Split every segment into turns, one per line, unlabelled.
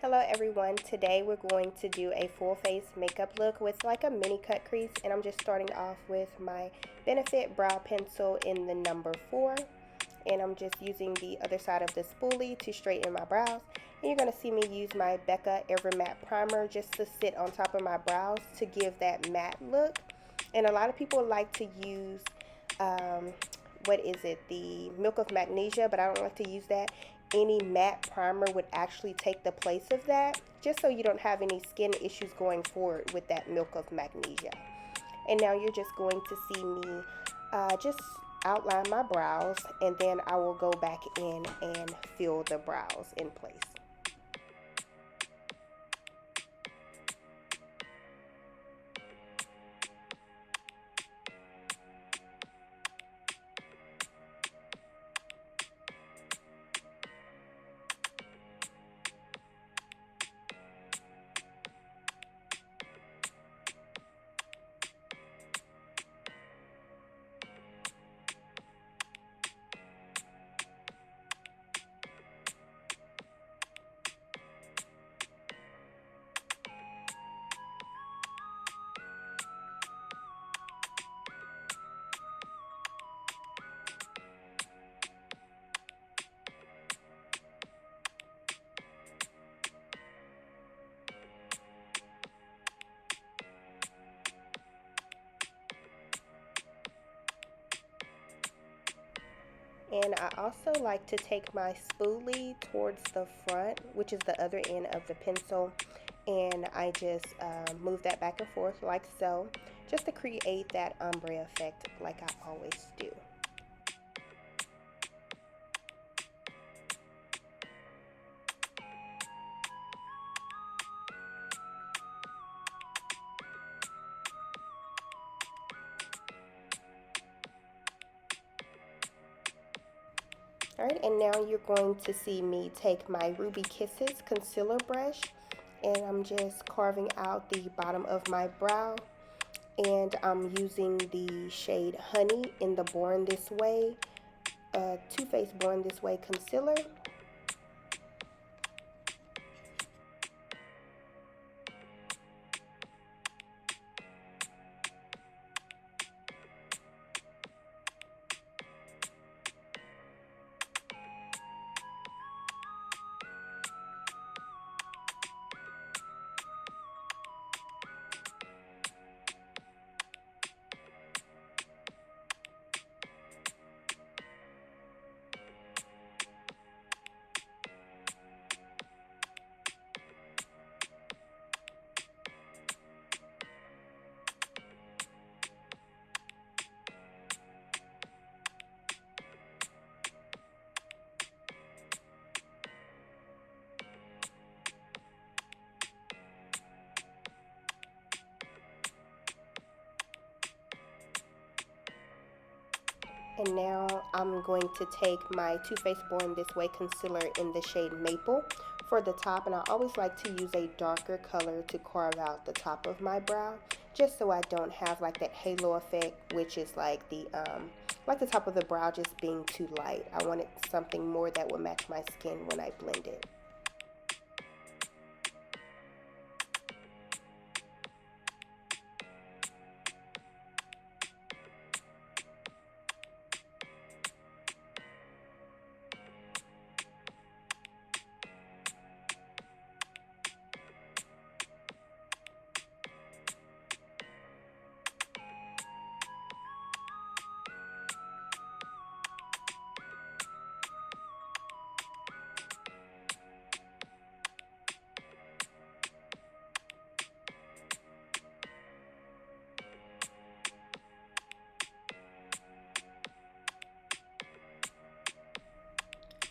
Hello everyone, today we're going to do a full face makeup look with like a mini cut crease, and I'm just starting off with my Benefit brow pencil in the number 4, and I'm just using the other side of the spoolie to straighten my brows. And you're going to see me use my Becca Ever Matte Primer just to sit on top of my brows to give that matte look. And a lot of people like to use the Milk of Magnesia, but I don't like to use that. Any matte primer would actually take the place of that, just so you don't have any skin issues going forward with that Milk of Magnesia. And now you're just going to see me just outline my brows, and then I will go back in and fill the brows in place. And I also like to take my spoolie towards the front, which is the other end of the pencil, and I just move that back and forth like so, just to create that ombre effect like I always do. Alright, and now you're going to see me take my Ruby Kisses concealer brush, and I'm just carving out the bottom of my brow, and I'm using the shade Honey in the Born This Way, Too Faced Born This Way concealer. And now I'm going to take my Too Faced Born This Way concealer in the shade Maple for the top, and I always like to use a darker color to carve out the top of my brow, just so I don't have like that halo effect, which is like the top of the brow just being too light. I wanted something more that would match my skin when I blend it.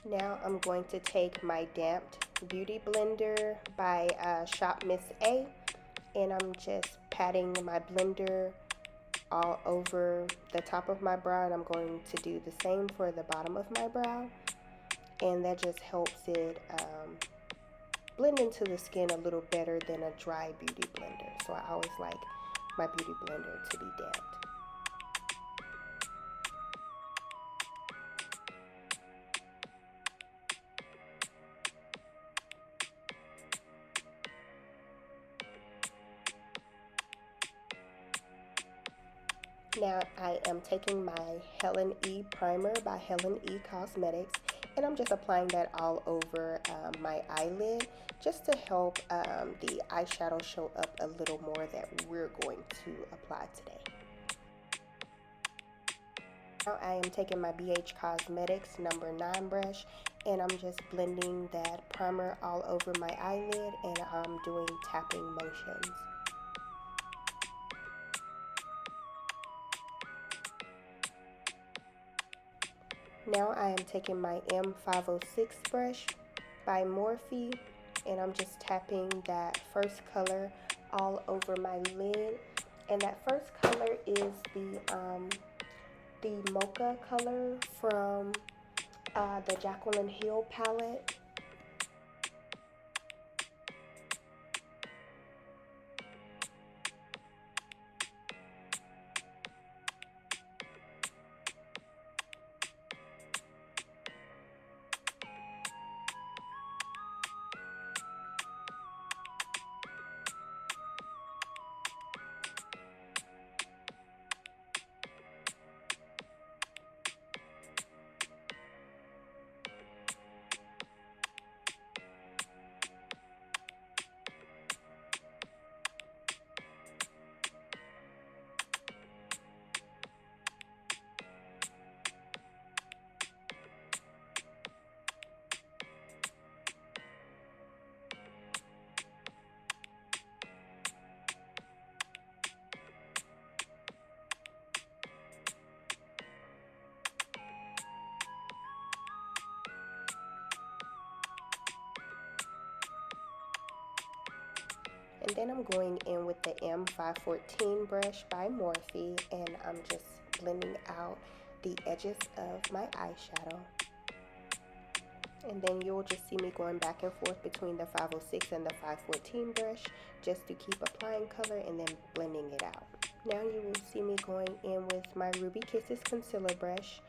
Now I'm going to take my damped beauty blender by Shop Miss A, and I'm just patting my blender all over the top of my brow, and I'm going to do the same for the bottom of my brow, and that just helps it blend into the skin a little better than a dry beauty blender. So I always like my beauty blender to be damped. Now I am taking my Helen E primer by Helen E Cosmetics, and I'm just applying that all over my eyelid just to help the eyeshadow show up a little more that we're going to apply today. Now I am taking my BH Cosmetics number 9 brush, and I'm just blending that primer all over my eyelid, and I'm doing tapping motions. Now I am taking my M506 brush by Morphe, and I'm just tapping that first color all over my lid. And that first color is the mocha color from the Jaclyn Hill palette. And then I'm going in with the M514 brush by Morphe, and I'm just blending out the edges of my eyeshadow. And then you'll just see me going back and forth between the 506 and the 514 brush just to keep applying color and then blending it out. Now you will see me going in with my Ruby Kisses concealer brush,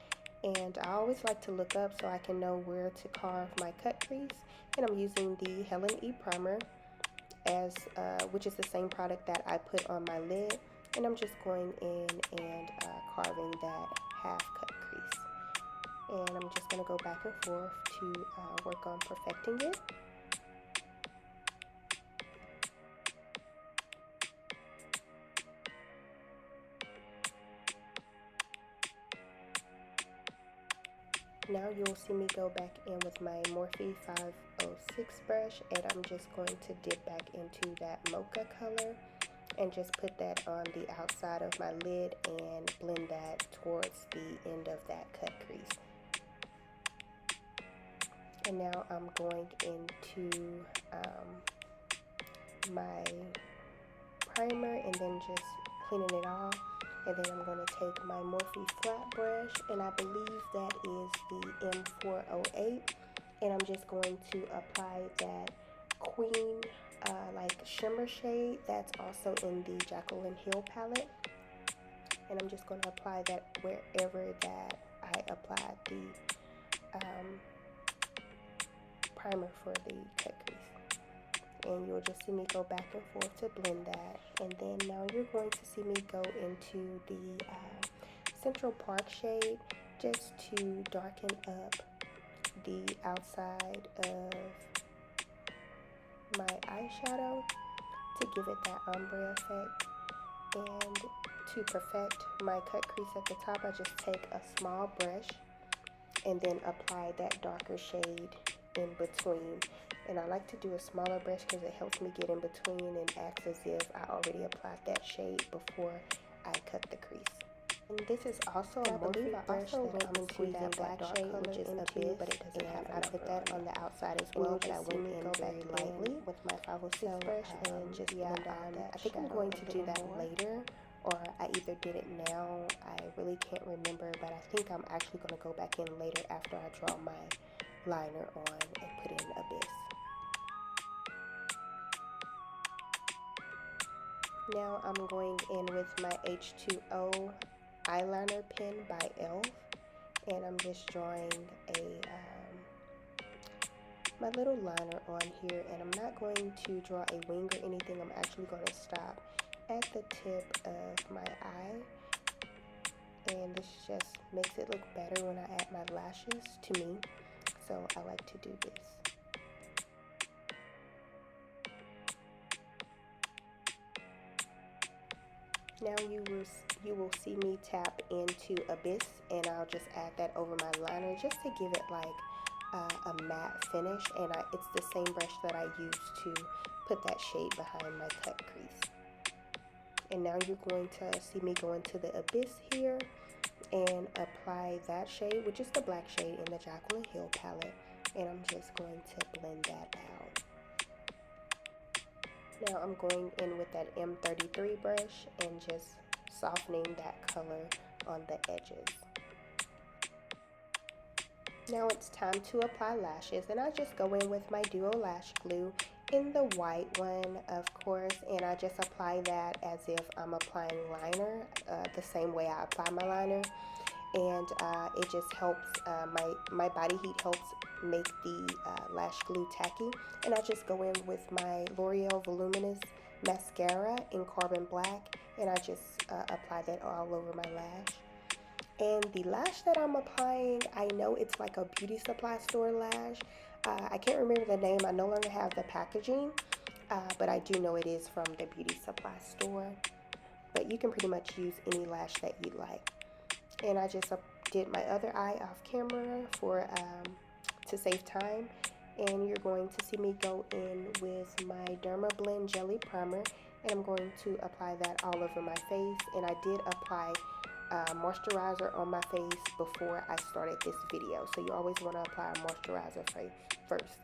and I always like to look up so I can know where to carve my cut crease. And I'm using the Helen E primer, which is the same product that I put on my lid, and I'm just going in and carving that half cut crease. And I'm just going to go back and forth to work on perfecting it. Now you'll see me go back in with my Morphe 506 brush, and I'm just going to dip back into that mocha color and just put that on the outside of my lid and blend that towards the end of that cut crease. And now I'm going into my primer and then just cleaning it off. And then I'm going to take my Morphe flat brush, and I believe that is the M408, and I'm just going to apply that Queen like shimmer shade that's also in the Jaclyn Hill palette. And I'm just going to apply that wherever that I applied the primer for the cut crease. And you'll just see me go back and forth to blend that. And then now you're going to see me go into the Central Park shade just to darken up the outside of my eyeshadow to give it that ombre effect. And to perfect my cut crease at the top, I just take a small brush and then apply that darker shade in between. And I like to do a smaller brush because it helps me get in between and acts as if I already applied that shade before I cut the crease. And this is also a Morphe brush that I'm into that black shade, which is Abyss, but it doesn't have. I put that on the outside as well, but I went in very lightly with my 506 brush and just blend out that. I think I'm going to do that later, or I either did it now. I really can't remember, but I think I'm actually going to go back in later after I draw my liner on and put in Abyss. Now I'm going in with my H2O eyeliner pen by e.l.f. and I'm just drawing my little liner on here, and I'm not going to draw a wing or anything. I'm actually going to stop at the tip of my eye and this just makes it look better when I add my lashes to me, so I like to do this. Now you will see me tap into Abyss, and I'll just add that over my liner just to give it like a matte finish, and it's the same brush that I used to put that shade behind my cut crease. And now you're going to see me go into the Abyss here and apply that shade, which is the black shade in the Jaclyn Hill palette, and I'm just going to blend that out. Now I'm going in with that M33 brush and just softening that color on the edges. Now it's time to apply lashes, and I just go in with my Duo Lash Glue in the white one, of course, and I just apply that as if I'm applying liner, the same way I apply my liner, and it just helps, my body heat helps make the lash glue tacky. And I just go in with my L'Oreal Voluminous Mascara in Carbon Black, and I just apply that all over my lash. And the lash that I'm applying, I know it's like a beauty supply store lash. I can't remember the name. I no longer have the packaging, but I do know it is from the beauty supply store. But you can pretty much use any lash that you like. And I just did my other eye off camera for to save time. And you're going to see me go in with my Dermablend Jelly Primer, and I'm going to apply that all over my face. And I did apply moisturizer on my face before I started this video, so you always want to apply a moisturizer first.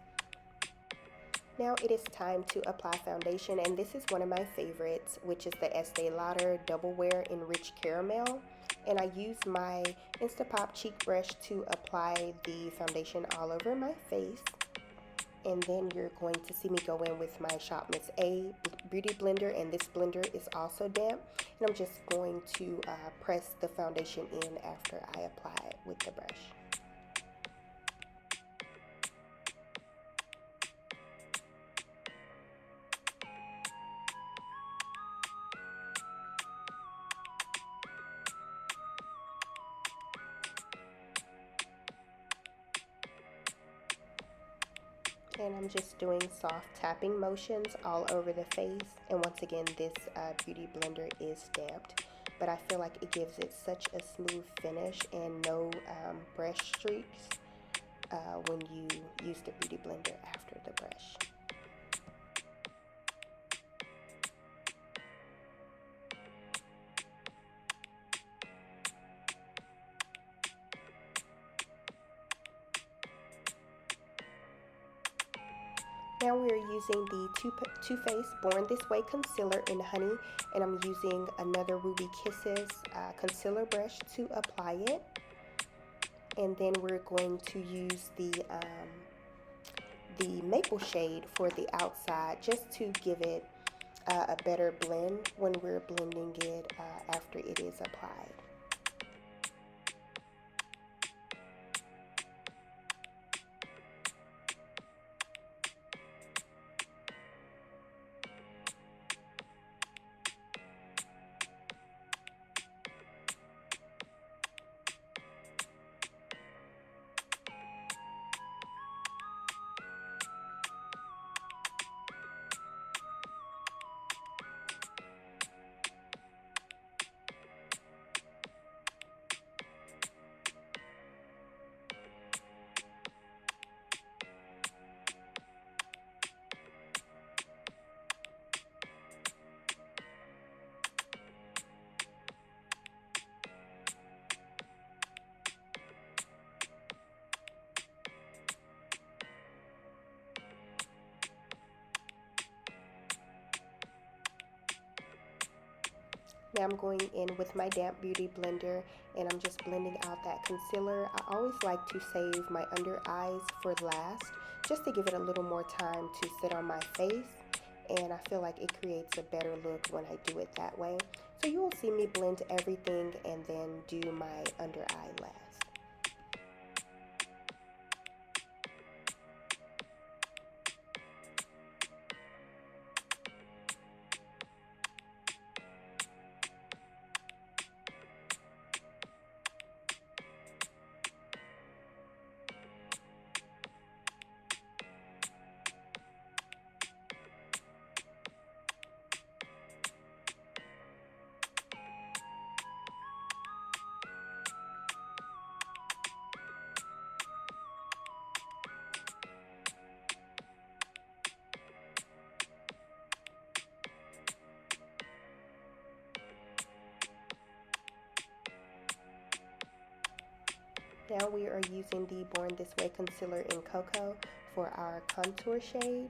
Now it is time to apply foundation, and this is one of my favorites, which is the Estee Lauder Double Wear Enriched Caramel. And I use my Instapop cheek brush to apply the foundation all over my face. And then you're going to see me go in with my Shop Miss A beauty blender, and this blender is also damp. And I'm just going to press the foundation in after I apply it with the brush. And I'm just doing soft tapping motions all over the face. And once again, this beauty blender is damped, but I feel like it gives it such a smooth finish and no brush streaks when you use the beauty blender after the brush. Now we are using the Too Faced Born This Way Concealer in Honey, and I'm using another Ruby Kisses concealer brush to apply it. And then we're going to use the maple shade for the outside, just to give it a better blend when we're blending it after it is applied. Now I'm going in with my damp beauty blender, and I'm just blending out that concealer. I always like to save my under eyes for last, just to give it a little more time to sit on my face, and I feel like it creates a better look when I do it that way. So you will see me blend everything and then do my under eye last. Now we are using the Born This Way concealer in Cocoa for our contour shade.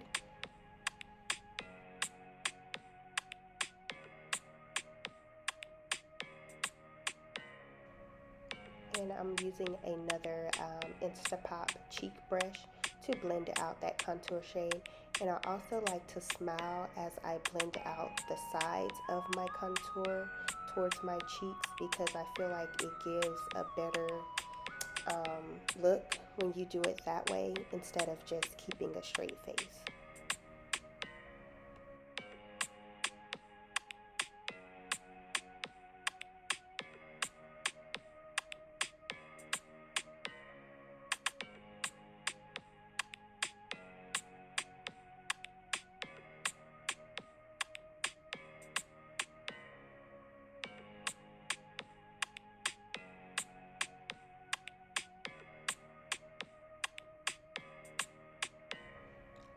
And I'm using another Instapop cheek brush to blend out that contour shade. And I also like to smile as I blend out the sides of my contour towards my cheeks, because I feel like it gives a better look when you do it that way instead of just keeping a straight face.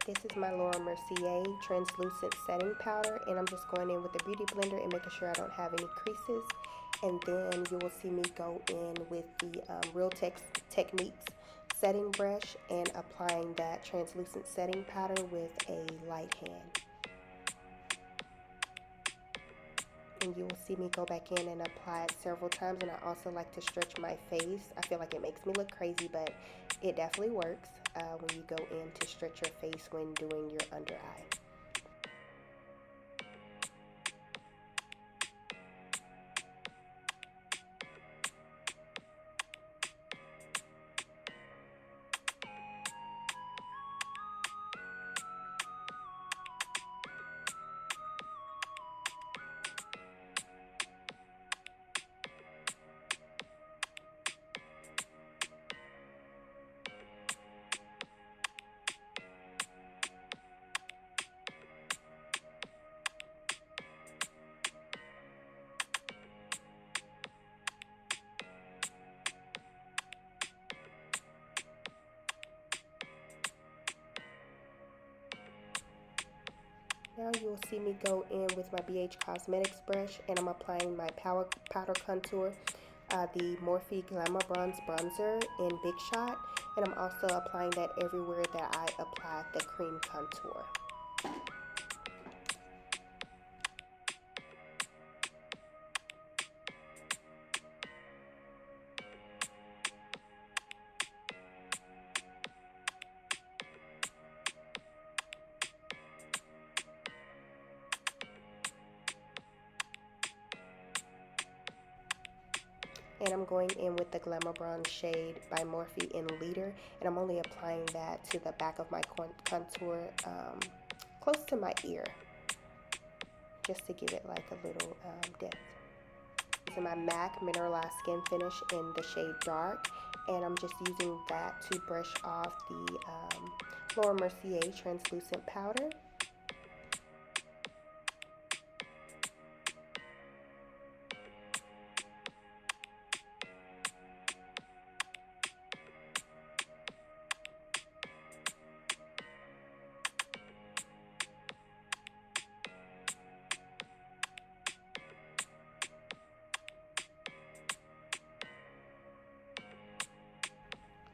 This is my Laura Mercier translucent setting powder, and I'm just going in with the beauty blender and making sure I don't have any creases. And then you will see me go in with the Real Techniques setting brush and applying that translucent setting powder with a light hand. And you will see me go back in and apply it several times. And I also like to stretch my face. I feel like it makes me look crazy, but it definitely works when you go in to stretch your face when doing your under eye. Now you will see me go in with my BH Cosmetics brush, and I'm applying my powder contour, the Morphe Glamour Bronze Bronzer in Big Shot, and I'm also applying that everywhere that I applied the cream contour. And I'm going in with the Glamour Bronze shade by Morphe in Leader, and I'm only applying that to the back of my contour, close to my ear, just to give it like a little depth. Using my MAC Mineralized Skin Finish in the shade Dark, and I'm just using that to brush off the Laura Mercier translucent powder.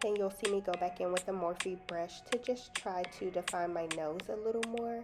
Then you'll see me go back in with the Morphe brush to just try to define my nose a little more.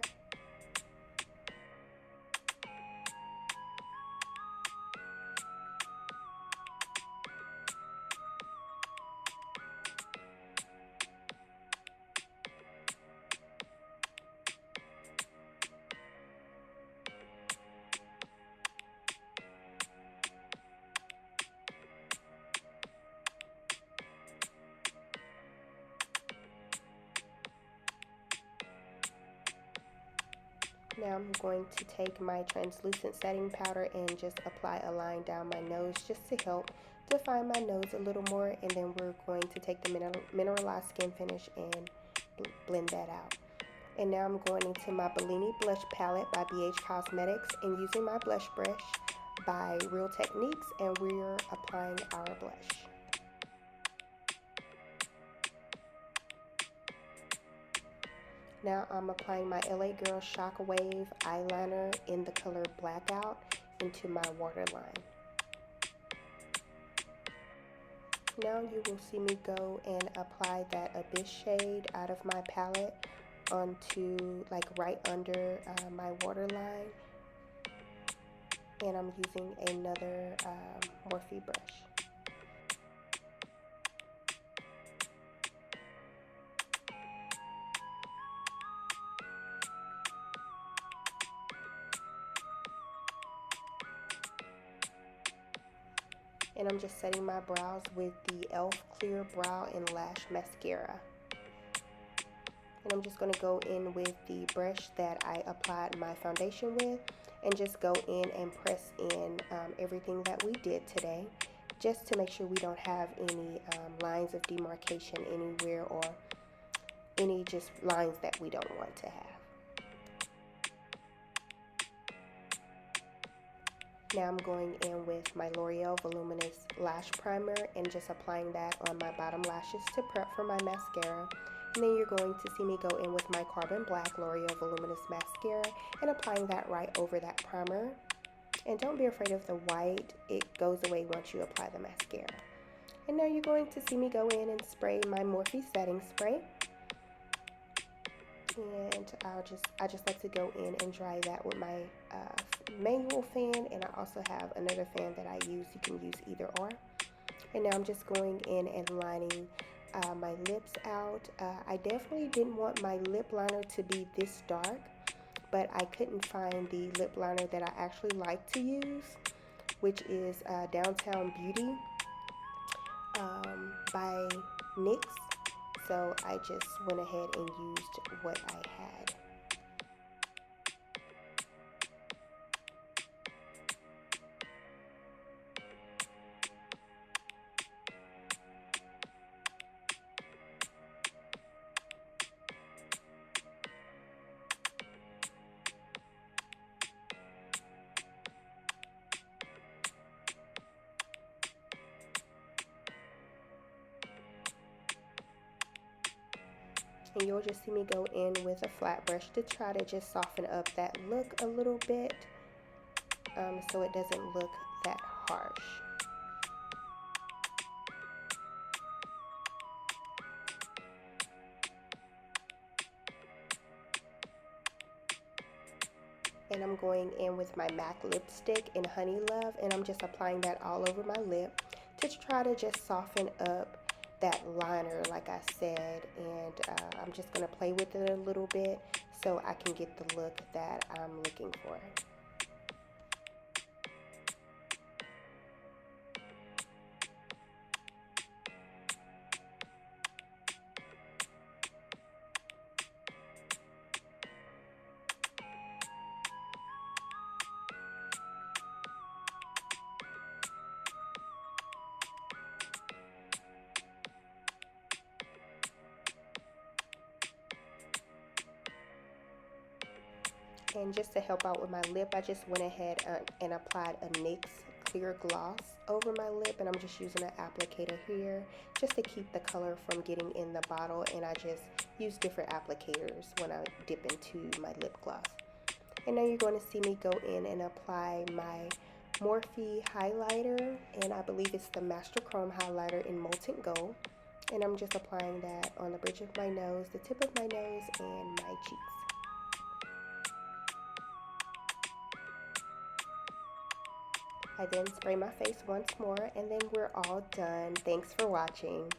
Now I'm going to take my translucent setting powder and just apply a line down my nose just to help define my nose a little more, and then we're going to take the Mineralized Skin Finish and blend that out. And now I'm going into my Bellini Blush Palette by BH Cosmetics and using my blush brush by Real Techniques, and we're applying our blush. Now I'm applying my LA Girl Shockwave eyeliner in the color Blackout into my waterline. Now you will see me go and apply that Abyss shade out of my palette onto like right under my waterline, and I'm using another Morphe brush. And I'm just setting my brows with the e.l.f. Clear Brow and Lash Mascara. And I'm just going to go in with the brush that I applied my foundation with and just go in and press in everything that we did today, just to make sure we don't have any lines of demarcation anywhere, or any just lines that we don't want to have. Now I'm going in with my L'Oreal Voluminous Lash Primer and just applying that on my bottom lashes to prep for my mascara. And then you're going to see me go in with my Carbon Black L'Oreal Voluminous Mascara and applying that right over that primer. And don't be afraid of the white, it goes away once you apply the mascara. And now you're going to see me go in and spray my Morphe setting spray. And I just like to go in and dry that with my manual fan, and I also have another fan that I use. You can use either or. And now I'm just going in and lining my lips out. I definitely didn't want my lip liner to be this dark, but I couldn't find the lip liner that I actually like to use, which is Downtown Beauty by NYX. So I just went ahead and used what I had. And you'll just see me go in with a flat brush to try to just soften up that look a little bit, so it doesn't look that harsh. And I'm going in with my MAC lipstick in Honey Love, and I'm just applying that all over my lip to try to just soften up that liner, like I said. And I'm just going to play with it a little bit so I can get the look that I'm looking for. And just to help out with my lip, I just went ahead and applied a NYX clear gloss over my lip, and I'm just using an applicator here just to keep the color from getting in the bottle, and I just use different applicators when I dip into my lip gloss. And now you're going to see me go in and apply my Morphe highlighter, and I believe it's the Master Chrome highlighter in Molten Gold. And I'm just applying that on the bridge of my nose, the tip of my nose, and my cheeks. I then spray my face once more, and then we're all done. Thanks for watching.